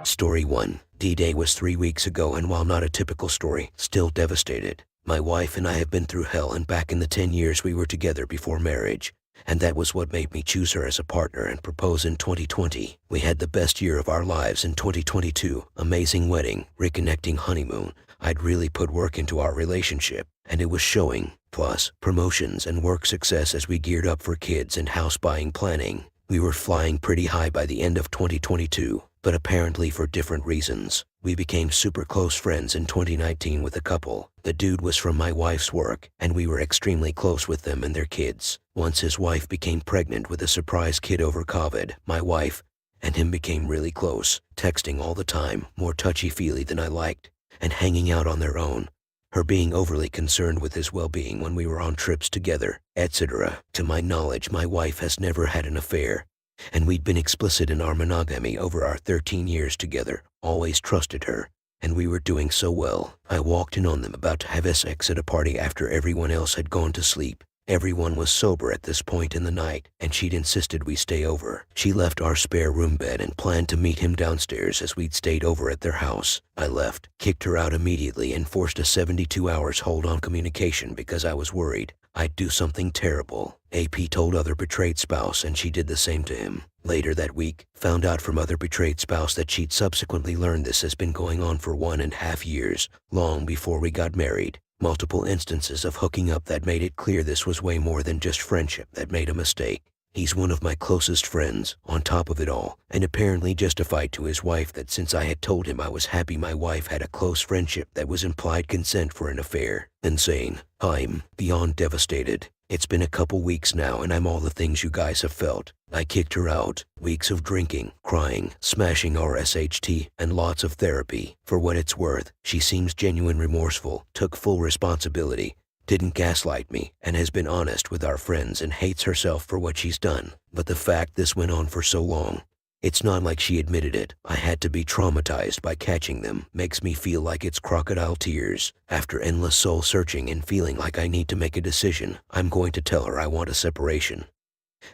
Story 1. D-Day was 3 weeks ago, and while not a typical story, still devastated. My wife and I have been through hell and back in the 10 years we were together before marriage. And that was what made me choose her as a partner and propose in 2020. We had the best year of our lives in 2022. Amazing wedding, reconnecting honeymoon. I'd really put work into our relationship, and it was showing. Plus, promotions and work success as we geared up for kids and house buying planning. We were flying pretty high by the end of 2022, but apparently for different reasons. We became super close friends in 2019 with a couple. The dude was from my wife's work, and we were extremely close with them and their kids. Once his wife became pregnant with a surprise kid over COVID, my wife and him became really close, texting all the time, more touchy-feely than I liked, and hanging out on their own. Her being overly concerned with his well-being when we were on trips together, etc. To my knowledge, my wife has never had an affair, and we'd been explicit in our monogamy over our 13 years together, always trusted her, and we were doing so well. I walked in on them about to have sex at a party after everyone else had gone to sleep. Everyone was sober at this point in the night, and she'd insisted we stay over. She left our spare room bed and planned to meet him downstairs as we'd stayed over at their house. I left, kicked her out immediately, and forced a 72 hours hold on communication because I was worried I'd do something terrible. AP told other betrayed spouse, and she did the same to him. Later that week, found out from other betrayed spouse that she'd subsequently learned this has been going on for 1.5 years, long before we got married. Multiple instances of hooking up that made it clear this was way more than just friendship that made a mistake. He's one of my closest friends, on top of it all, and apparently justified to his wife that since I had told him I was happy my wife had a close friendship, that was implied consent for an affair. Insane. I'm beyond devastated. It's been a couple weeks now, and I'm all the things you guys have felt. I kicked her out. Weeks of drinking, crying, smashing our SHT, and lots of therapy. For what it's worth, she seems genuine remorseful, took full responsibility, didn't gaslight me, and has been honest with our friends and hates herself for what she's done. But the fact this went on for so long, it's not like she admitted it. I had to be traumatized by catching them. Makes me feel like it's crocodile tears. After endless soul searching and feeling like I need to make a decision, I'm going to tell her I want a separation,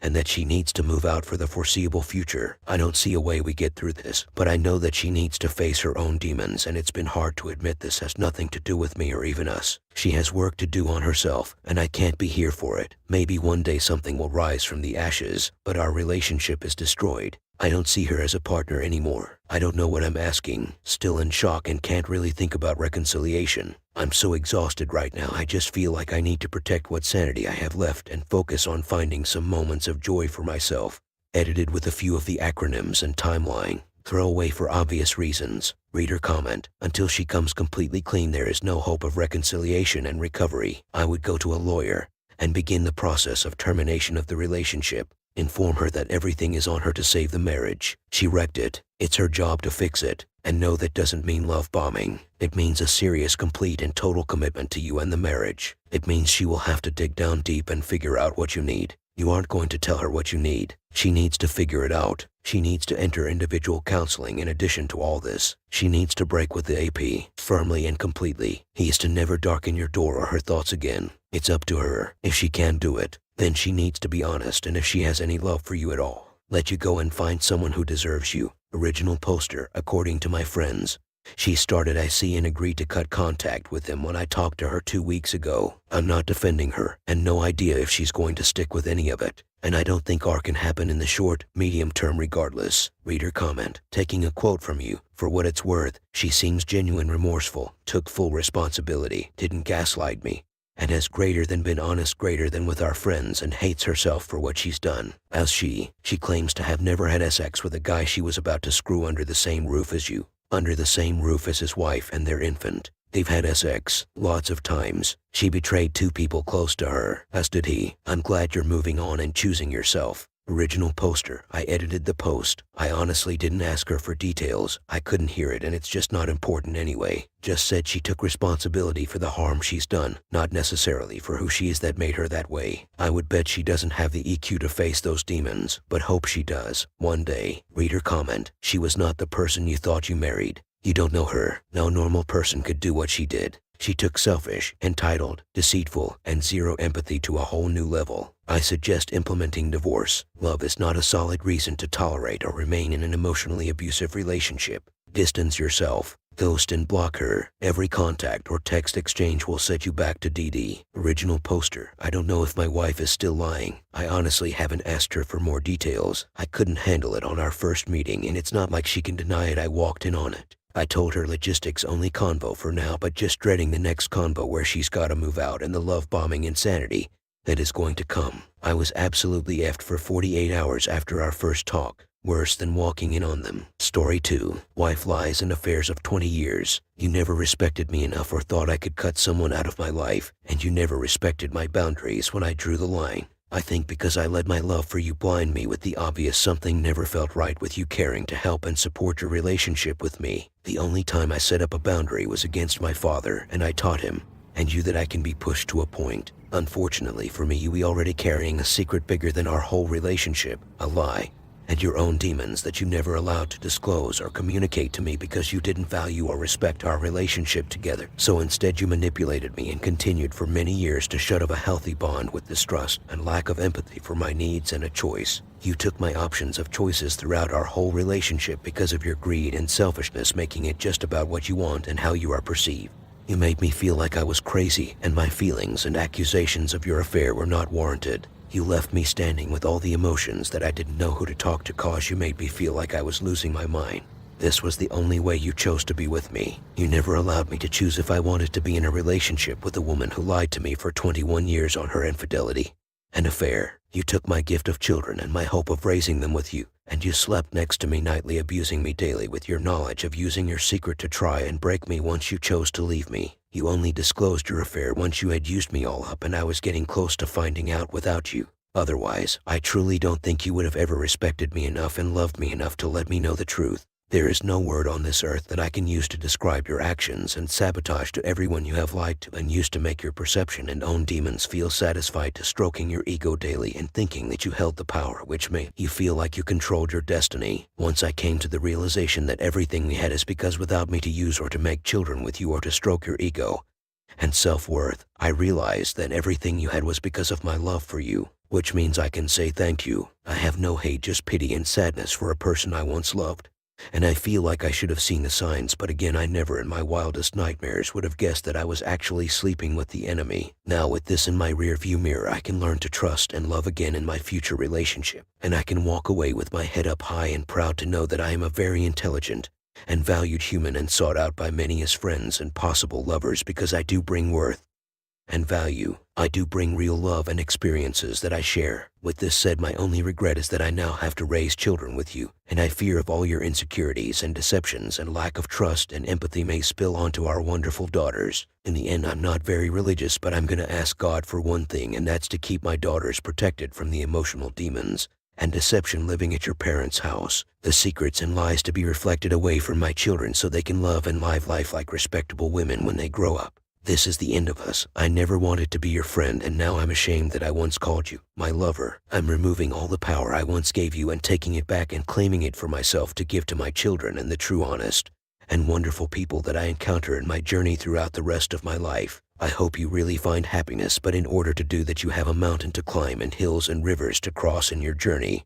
and that she needs to move out for the foreseeable future. I don't see a way we get through this, but I know that she needs to face her own demons, and it's been hard to admit this has nothing to do with me or even us. She has work to do on herself, and I can't be here for it. Maybe one day something will rise from the ashes, but our relationship is destroyed. I don't see her as a partner anymore. I don't know what I'm asking, still in shock and can't really think about reconciliation. I'm so exhausted right now, I just feel like I need to protect what sanity I have left and focus on finding some moments of joy for myself. Edited with a few of the acronyms and timeline. Throwaway for obvious reasons. Reader comment. Until she comes completely clean, there is no hope of reconciliation and recovery. I would go to a lawyer and begin the process of termination of the relationship. Inform her that everything is on her to save the marriage. She wrecked it. It's her job to fix it. And no, that doesn't mean love bombing. It means a serious, complete, and total commitment to you and the marriage. It means she will have to dig down deep and figure out what you need. You aren't going to tell her what you need. She needs to figure it out. She needs to enter individual counseling in addition to all this. She needs to break with the AP, firmly and completely. He is to never darken your door or her thoughts again. It's up to her. If she can do it, then she needs to be honest, and if she has any love for you at all, let you go and find someone who deserves you. Original poster, according to my friends. She started IC and agreed to cut contact with him when I talked to her 2 weeks ago. I'm not defending her, and no idea if she's going to stick with any of it. And I don't think R can happen in the short, medium term regardless. Reader comment. Taking a quote from you, for what it's worth, she seems genuine remorseful, took full responsibility, didn't gaslight me, and has greater than been honest greater than with our friends, and hates herself for what she's done. As she claims to have never had sex with a guy she was about to screw under the same roof as you. Under the same roof as his wife and their infant. They've had sex lots of times. She betrayed 2 people close to her, as did he. I'm glad you're moving on and choosing yourself. Original poster. I edited the post. I honestly didn't ask her for details. I couldn't hear it, and it's just not important anyway. Just said she took responsibility for the harm she's done, not necessarily for who she is that made her that way. I would bet she doesn't have the EQ to face those demons, but hope she does, one day. Reader comment. She was not the person you thought you married. You don't know her. No normal person could do what she did. She took selfish, entitled, deceitful, and zero empathy to a whole new level. I suggest implementing divorce. Love is not a solid reason to tolerate or remain in an emotionally abusive relationship. Distance yourself. Ghost and block her. Every contact or text exchange will set you back to DD. Original poster. I don't know if my wife is still lying. I honestly haven't asked her for more details. I couldn't handle it on our first meeting, and it's not like she can deny it. I walked in on it. I told her logistics only convo for now, but just dreading the next convo where she's gotta move out and the love bombing insanity that is going to come. I was absolutely effed for 48 hours after our first talk. Worse than walking in on them. Story 2. Wife lies and affairs of 20 years. You never respected me enough or thought I could cut someone out of my life, and you never respected my boundaries when I drew the line. I think because I let my love for you blind me with the obvious something never felt right with you caring to help and support your relationship with me. The only time I set up a boundary was against my father, and I taught him and you that I can be pushed to a point. Unfortunately for me, you were already carrying a secret bigger than our whole relationship, a lie, and your own demons that you never allowed to disclose or communicate to me because you didn't value or respect our relationship together. So instead you manipulated me and continued for many years to shut off a healthy bond with distrust and lack of empathy for my needs and a choice. You took my options of choices throughout our whole relationship because of your greed and selfishness, making it just about what you want and how you are perceived. You made me feel like I was crazy, and my feelings and accusations of your affair were not warranted. You left me standing with all the emotions that I didn't know who to talk to, cause you made me feel like I was losing my mind. This was the only way you chose to be with me. You never allowed me to choose if I wanted to be in a relationship with a woman who lied to me for 21 years on her infidelity. An affair. You took my gift of children and my hope of raising them with you, and you slept next to me nightly, abusing me daily with your knowledge of using your secret to try and break me once you chose to leave me. You only disclosed your affair once you had used me all up and I was getting close to finding out without you. Otherwise, I truly don't think you would have ever respected me enough and loved me enough to let me know the truth. There is no word on this earth that I can use to describe your actions and sabotage to everyone you have lied to and used to make your perception and own demons feel satisfied, to stroking your ego daily and thinking that you held the power which made you feel like you controlled your destiny. Once I came to the realization that everything we had is because without me to use or to make children with you or to stroke your ego and self-worth, I realized that everything you had was because of my love for you, which means I can say thank you. I have no hate, just pity and sadness for a person I once loved. And I feel like I should have seen the signs, but again, I never in my wildest nightmares would have guessed that I was actually sleeping with the enemy. Now with this in my rearview mirror, I can learn to trust and love again in my future relationship, and I can walk away with my head up high and proud to know that I am a very intelligent and valued human and sought out by many as friends and possible lovers, because I do bring worth and value. I do bring real love and experiences that I share. With this said, my only regret is that I now have to raise children with you, and I fear of all your insecurities and deceptions and lack of trust and empathy may spill onto our wonderful daughters. In the end, I'm not very religious, but I'm gonna ask God for one thing, and that's to keep my daughters protected from the emotional demons and deception living at your parents' house. The secrets and lies to be reflected away from my children so they can love and live life like respectable women when they grow up. This is the end of us. I never wanted to be your friend, and now I'm ashamed that I once called you my lover. I'm removing all the power I once gave you and taking it back and claiming it for myself to give to my children and the true, honest, and wonderful people that I encounter in my journey throughout the rest of my life. I hope you really find happiness, but in order to do that you have a mountain to climb and hills and rivers to cross in your journey.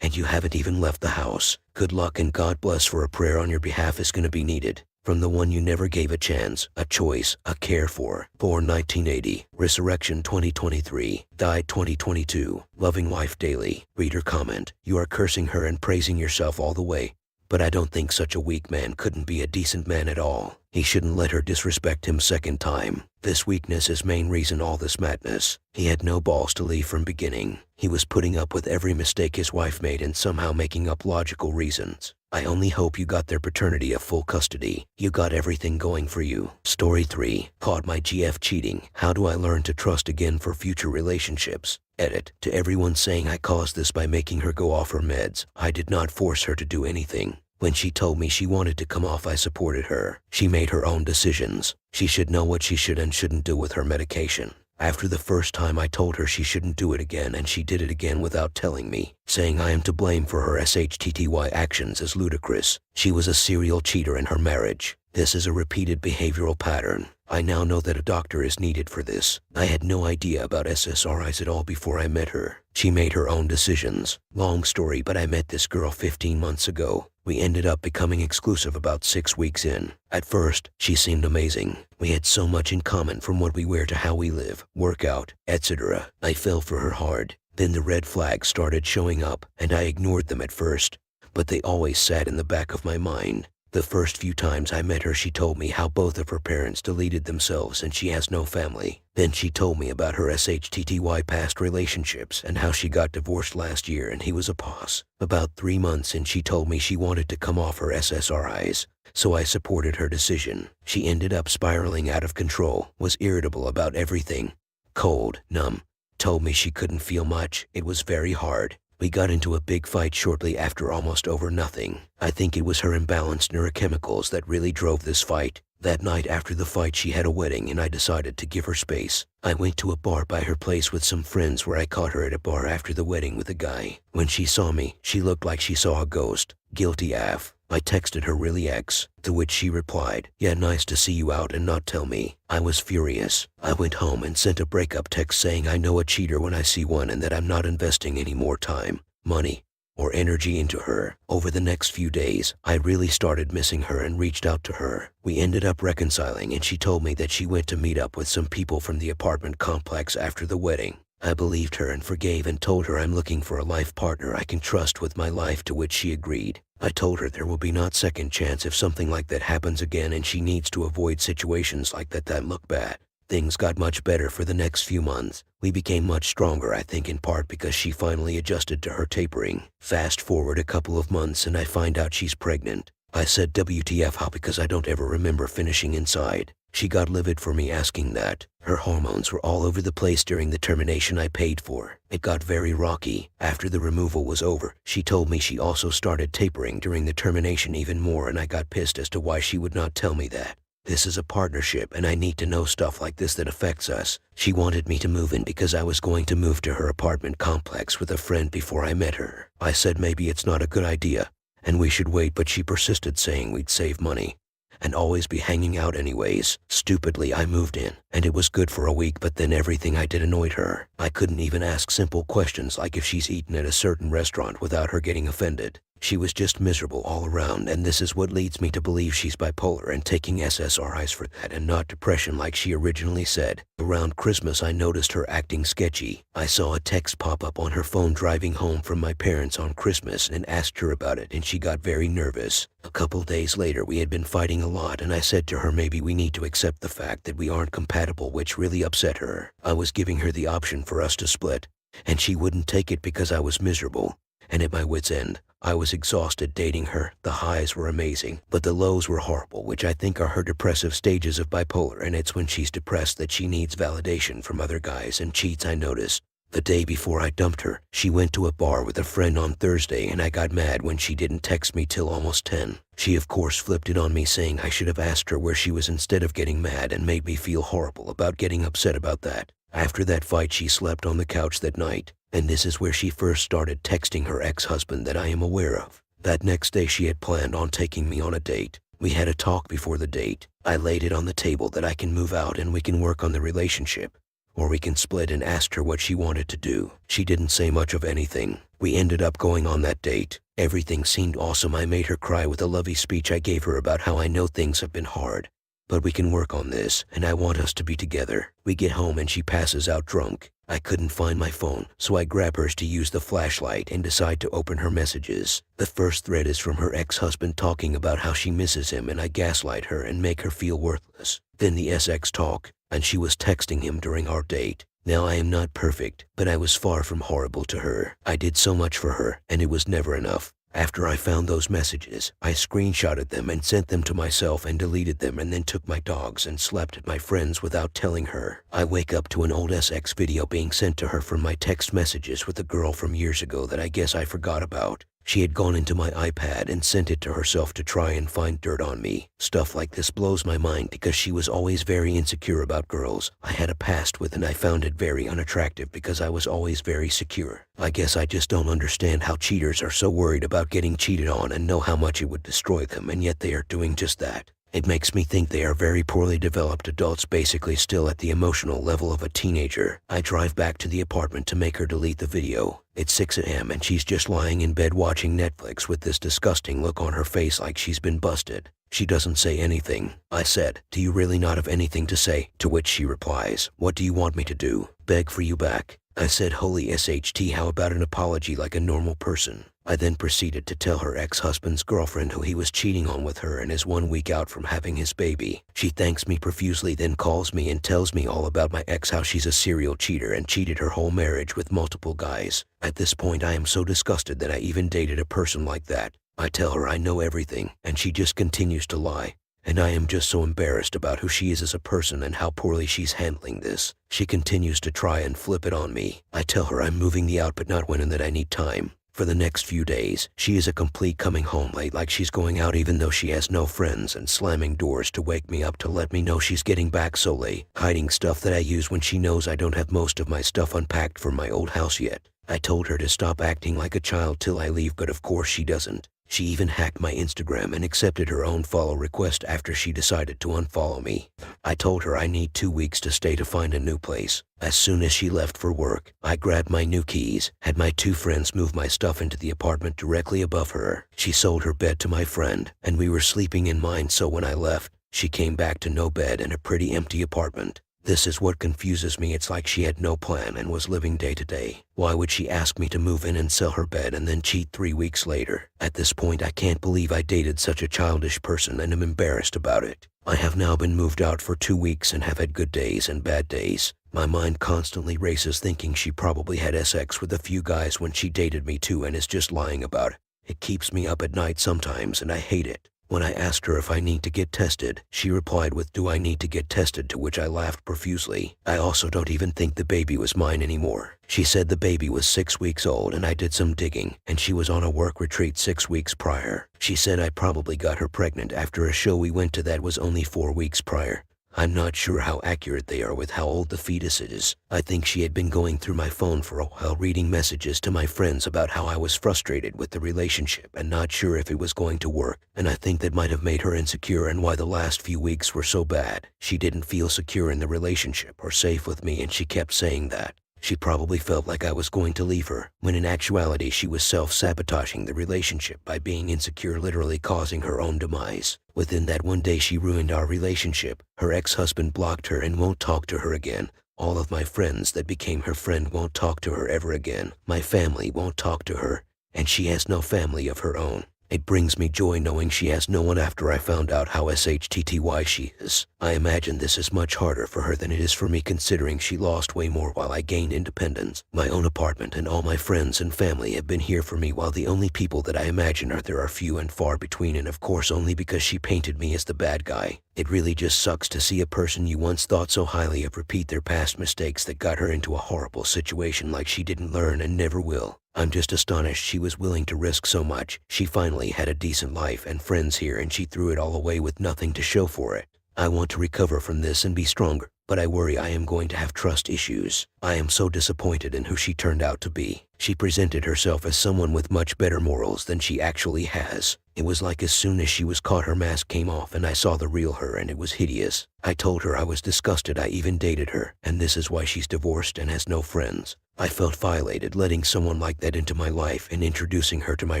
And you haven't even left the house. Good luck and God bless, for a prayer on your behalf is going to be needed. From the one you never gave a chance, a choice, a care for. Born 1980, Resurrection 2023, died 2022, loving wife daily. Reader comment: you are cursing her and praising yourself all the way. But I don't think such a weak man couldn't be a decent man at all. He shouldn't let her disrespect him second time. This weakness is main reason all this madness. He had no balls to leave from beginning. He was putting up with every mistake his wife made and somehow making up logical reasons. I only hope you got their paternity of full custody. You got everything going for you. Story 3. Caught my GF cheating. How do I learn to trust again for future relationships? Edit. To everyone saying I caused this by making her go off her meds, I did not force her to do anything. When she told me she wanted to come off, I supported her. She made her own decisions. She should know what she should and shouldn't do with her medication. After the first time, I told her she shouldn't do it again, and she did it again without telling me, saying I am to blame for her SHTTY actions is ludicrous. She was a serial cheater in her marriage. This is a repeated behavioral pattern. I now know that a doctor is needed for this. I had no idea about SSRIs at all before I met her. She made her own decisions. Long story, but I met this girl 15 months ago. We ended up becoming exclusive about 6 weeks in. At first, she seemed amazing. We had so much in common, from what we wear to how we live, work out, etc. I fell for her hard. Then the red flags started showing up, and I ignored them at first, but they always sat in the back of my mind. The first few times I met her, she told me how both of her parents deleted themselves and she has no family. Then she told me about her SHTTY past relationships and how she got divorced last year and he was a boss. About 3 months in, she told me she wanted to come off her SSRIs, so I supported her decision. She ended up spiraling out of control, was irritable about everything, cold, numb, told me she couldn't feel much. It was very hard. We got into a big fight shortly after, almost over nothing. I think it was her imbalanced neurochemicals that really drove this fight. That night after the fight, she had a wedding and I decided to give her space. I went to a bar by her place with some friends where I caught her at a bar after the wedding with a guy. When she saw me, she looked like she saw a ghost. Guilty AF. I texted her really X, to which she replied, "Yeah, nice to see you out and not tell me." I was furious. I went home and sent a breakup text saying I know a cheater when I see one and that I'm not investing any more time, money, or energy into her. Over the next few days, I really started missing her and reached out to her. We ended up reconciling and she told me that she went to meet up with some people from the apartment complex after the wedding. I believed her and forgave and told her I'm looking for a life partner I can trust with my life, to which she agreed. I told her there will be not second chance if something like that happens again and she needs to avoid situations like that look bad. Things got much better for the next few months. We became much stronger, I think in part because she finally adjusted to her tapering. Fast forward a couple of months and I find out she's pregnant. I said WTF how, because I don't ever remember finishing inside. She got livid for me asking that. Her hormones were all over the place during the termination I paid for. It got very rocky. After the removal was over, she told me she also started tapering during the termination even more, and I got pissed as to why she would not tell me that. This is a partnership and I need to know stuff like this that affects us. She wanted me to move in because I was going to move to her apartment complex with a friend before I met her. I said maybe it's not a good idea and we should wait, but she persisted, saying we'd save money and always be hanging out anyways. Stupidly, I moved in, and it was good for a week, but then everything I did annoyed her. I couldn't even ask simple questions like if she's eaten at a certain restaurant without her getting offended. She was just miserable all around, and this is what leads me to believe she's bipolar and taking SSRIs for that and not depression like she originally said. Around Christmas, I noticed her acting sketchy. I saw a text pop up on her phone driving home from my parents on Christmas and asked her about it, and she got very nervous. A couple days later, we had been fighting a lot, and I said to her maybe we need to accept the fact that we aren't compatible, which really upset her. I was giving her the option for us to split, and she wouldn't take it because I was miserable and at my wit's end. I was exhausted dating her. The highs were amazing, but the lows were horrible, which I think are her depressive stages of bipolar, and it's when she's depressed that she needs validation from other guys and cheats. I noticed. The day before I dumped her, she went to a bar with a friend on Thursday, and I got mad when she didn't text me till almost 10. She of course flipped it on me, saying I should have asked her where she was instead of getting mad, and made me feel horrible about getting upset about that. After that fight, she slept on the couch that night, and this is where she first started texting her ex-husband that I am aware of. That next day she had planned on taking me on a date. We had a talk before the date. I laid it on the table that I can move out and we can work on the relationship, or we can split, and asked her what she wanted to do. She didn't say much of anything. We ended up going on that date. Everything seemed awesome. I made her cry with a lovey speech I gave her about how I know things have been hard, but we can work on this, and I want us to be together. We get home and she passes out drunk. I couldn't find my phone, so I grab hers to use the flashlight and decide to open her messages. The first thread is from her ex-husband talking about how she misses him, and I gaslight her and make her feel worthless. Then the SX talk, and she was texting him during our date. Now I am not perfect, but I was far from horrible to her. I did so much for her, and it was never enough. After I found those messages, I screenshotted them and sent them to myself and deleted them, and then took my dogs and slept at my friend's without telling her. I wake up to an old SX video being sent to her from my text messages with a girl from years ago that I guess I forgot about. She had gone into my iPad and sent it to herself to try and find dirt on me. Stuff like this blows my mind because she was always very insecure about girls I had a past with, and I found it very unattractive because I was always very secure. I guess I just don't understand how cheaters are so worried about getting cheated on and know how much it would destroy them, and yet they are doing just that. It makes me think they are very poorly developed adults, basically still at the emotional level of a teenager. I drive back to the apartment to make her delete the video. It's 6 a.m. and she's just lying in bed watching Netflix with this disgusting look on her face like she's been busted. She doesn't say anything. I said, "Do you really not have anything to say?" To which she replies, "What do you want me to do? Beg for you back?" I said, "Holy SHT, how about an apology like a normal person?" I then proceeded to tell her ex-husband's girlfriend who he was cheating on with her and is 1 week out from having his baby. She thanks me profusely, then calls me and tells me all about my ex, how she's a serial cheater and cheated her whole marriage with multiple guys. At this point I am so disgusted that I even dated a person like that. I tell her I know everything, and she just continues to lie. And I am just so embarrassed about who she is as a person and how poorly she's handling this. She continues to try and flip it on me. I tell her I'm moving the out but not when and that I need time. For the next few days, she is a complete coming home late like she's going out even though she has no friends, and slamming doors to wake me up to let me know she's getting back so late, hiding stuff that I use when she knows I don't have most of my stuff unpacked from my old house yet. I told her to stop acting like a child till I leave, but of course she doesn't. She even hacked my Instagram and accepted her own follow request after she decided to unfollow me. I told her I need 2 weeks to stay to find a new place. As soon as she left for work, I grabbed my new keys, had my 2 friends move my stuff into the apartment directly above her. She sold her bed to my friend, and we were sleeping in mine, so when I left, she came back to no bed and a pretty empty apartment. This is what confuses me. It's like she had no plan and was living day to day. Why would she ask me to move in and sell her bed and then cheat 3 weeks later? At this point, I can't believe I dated such a childish person and am embarrassed about it. I have now been moved out for 2 weeks and have had good days and bad days. My mind constantly races thinking she probably had sex with a few guys when she dated me too and is just lying about it. It keeps me up at night sometimes and I hate it. When I asked her if I need to get tested, she replied with, "Do I need to get tested?" to which I laughed profusely. I also don't even think the baby was mine anymore. She said the baby was 6 weeks old, and I did some digging, and she was on a work retreat 6 weeks prior. She said I probably got her pregnant after a show we went to that was only 4 weeks prior. I'm not sure how accurate they are with how old the fetus is. I think she had been going through my phone for a while, reading messages to my friends about how I was frustrated with the relationship and not sure if it was going to work, and I think that might have made her insecure and why the last few weeks were so bad. She didn't feel secure in the relationship or safe with me, and she kept saying that. She probably felt like I was going to leave her, when in actuality she was self-sabotaging the relationship by being insecure, literally causing her own demise. Within that one day she ruined our relationship. Her ex-husband blocked her and won't talk to her again. All of my friends that became her friend won't talk to her ever again. My family won't talk to her, and she has no family of her own. It brings me joy knowing she has no one after I found out how SHTTY she is. I imagine this is much harder for her than it is for me, considering she lost way more while I gained independence. My own apartment and all my friends and family have been here for me, while the only people that I imagine are few and far between, and of course only because she painted me as the bad guy. It really just sucks to see a person you once thought so highly of repeat their past mistakes that got her into a horrible situation like she didn't learn and never will. I'm just astonished she was willing to risk so much. She finally had a decent life and friends here, and she threw it all away with nothing to show for it. I want to recover from this and be stronger, but I worry I am going to have trust issues. I am so disappointed in who she turned out to be. She presented herself as someone with much better morals than she actually has. It was like as soon as she was caught, her mask came off and I saw the real her, and it was hideous. I told her I was disgusted I even dated her, and this is why she's divorced and has no friends. I felt violated letting someone like that into my life and introducing her to my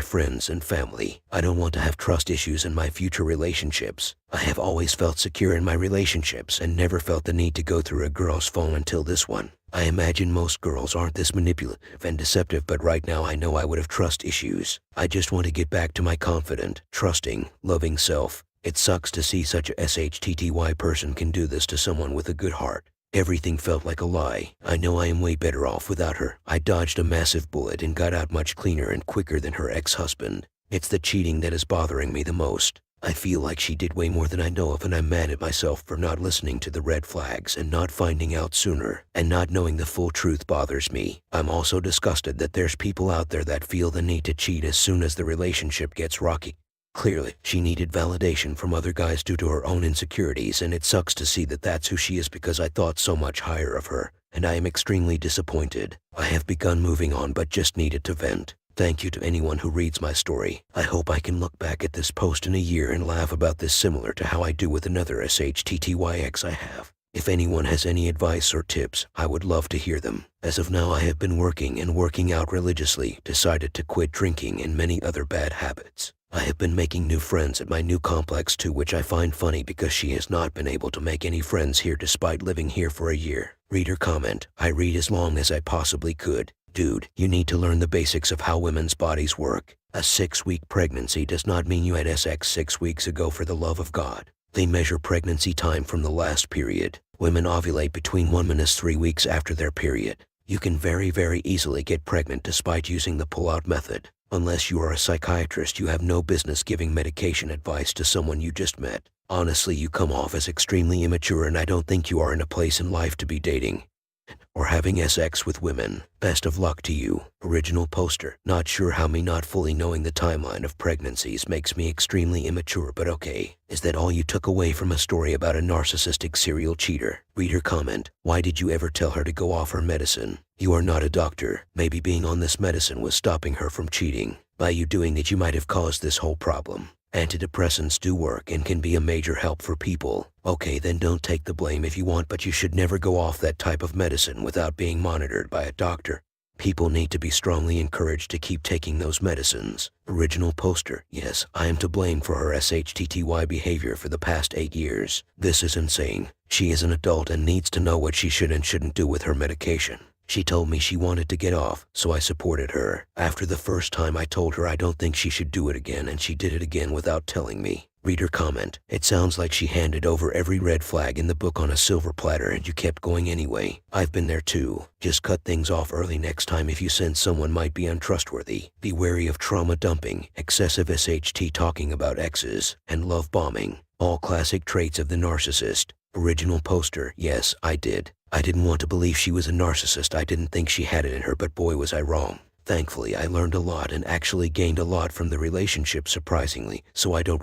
friends and family. I don't want to have trust issues in my future relationships. I have always felt secure in my relationships and never felt the need to go through a girl's phone until this one. I imagine most girls aren't this manipulative and deceptive, but right now I know I would have trust issues. I just want to get back to my confident, trusting, loving self. It sucks to see such a SHTTY person can do this to someone with a good heart. Everything felt like a lie. I know I am way better off without her. I dodged a massive bullet and got out much cleaner and quicker than her ex-husband. It's the cheating that is bothering me the most. I feel like she did way more than I know of, and I'm mad at myself for not listening to the red flags and not finding out sooner, and not knowing the full truth bothers me. I'm also disgusted that there's people out there that feel the need to cheat as soon as the relationship gets rocky. Clearly, she needed validation from other guys due to her own insecurities, and it sucks to see that that's who she is because I thought so much higher of her, and I am extremely disappointed. I have begun moving on but just needed to vent. Thank you to anyone who reads my story. I hope I can look back at this post in a year and laugh about this similar to how I do with another SHTTYX I have. If anyone has any advice or tips, I would love to hear them. As of now, I have been working out religiously, decided to quit drinking and many other bad habits. I have been making new friends at my new complex too, which I find funny because she has not been able to make any friends here despite living here for a year. Reader comment, I read as long as I possibly could. Dude, you need to learn the basics of how women's bodies work. A 6-week pregnancy does not mean you had sex 6 weeks ago, for the love of God. They measure pregnancy time from the last period. Women ovulate between 1 and 3 weeks after their period. You can very easily get pregnant despite using the pull-out method. Unless you are a psychiatrist, you have no business giving medication advice to someone you just met. Honestly, you come off as extremely immature, and I don't think you are in a place in life to be dating or having sex with women. Best of luck to you. Original poster. Not sure how me not fully knowing the timeline of pregnancies makes me extremely immature, but okay. Is that all you took away from a story about a narcissistic serial cheater? Reader comment, why did you ever tell her to go off her medicine? You are not a doctor. Maybe being on this medicine was stopping her from cheating. By you doing it, you might have caused this whole problem. Antidepressants do work and can be a major help for people. Okay, then don't take the blame if you want, but you should never go off that type of medicine without being monitored by a doctor. People need to be strongly encouraged to keep taking those medicines. Original poster, yes, I am to blame for her SHTTY behavior for the past 8 years. This is insane. She is an adult and needs to know what she should and shouldn't do with her medication. She told me she wanted to get off, so I supported her. After the first time, I told her I don't think she should do it again, and she did it again without telling me. Reader comment, it sounds like she handed over every red flag in the book on a silver platter and you kept going anyway. I've been there too. Just cut things off early next time if you sense someone might be untrustworthy. Be wary of trauma dumping, excessive SHT talking about exes, and love bombing. All classic traits of the narcissist. Original poster, yes, I did. I didn't want to believe she was a narcissist. I didn't think she had it in her, but boy was I wrong. Thankfully, I learned a lot and actually gained a lot from the relationship, surprisingly, so I don't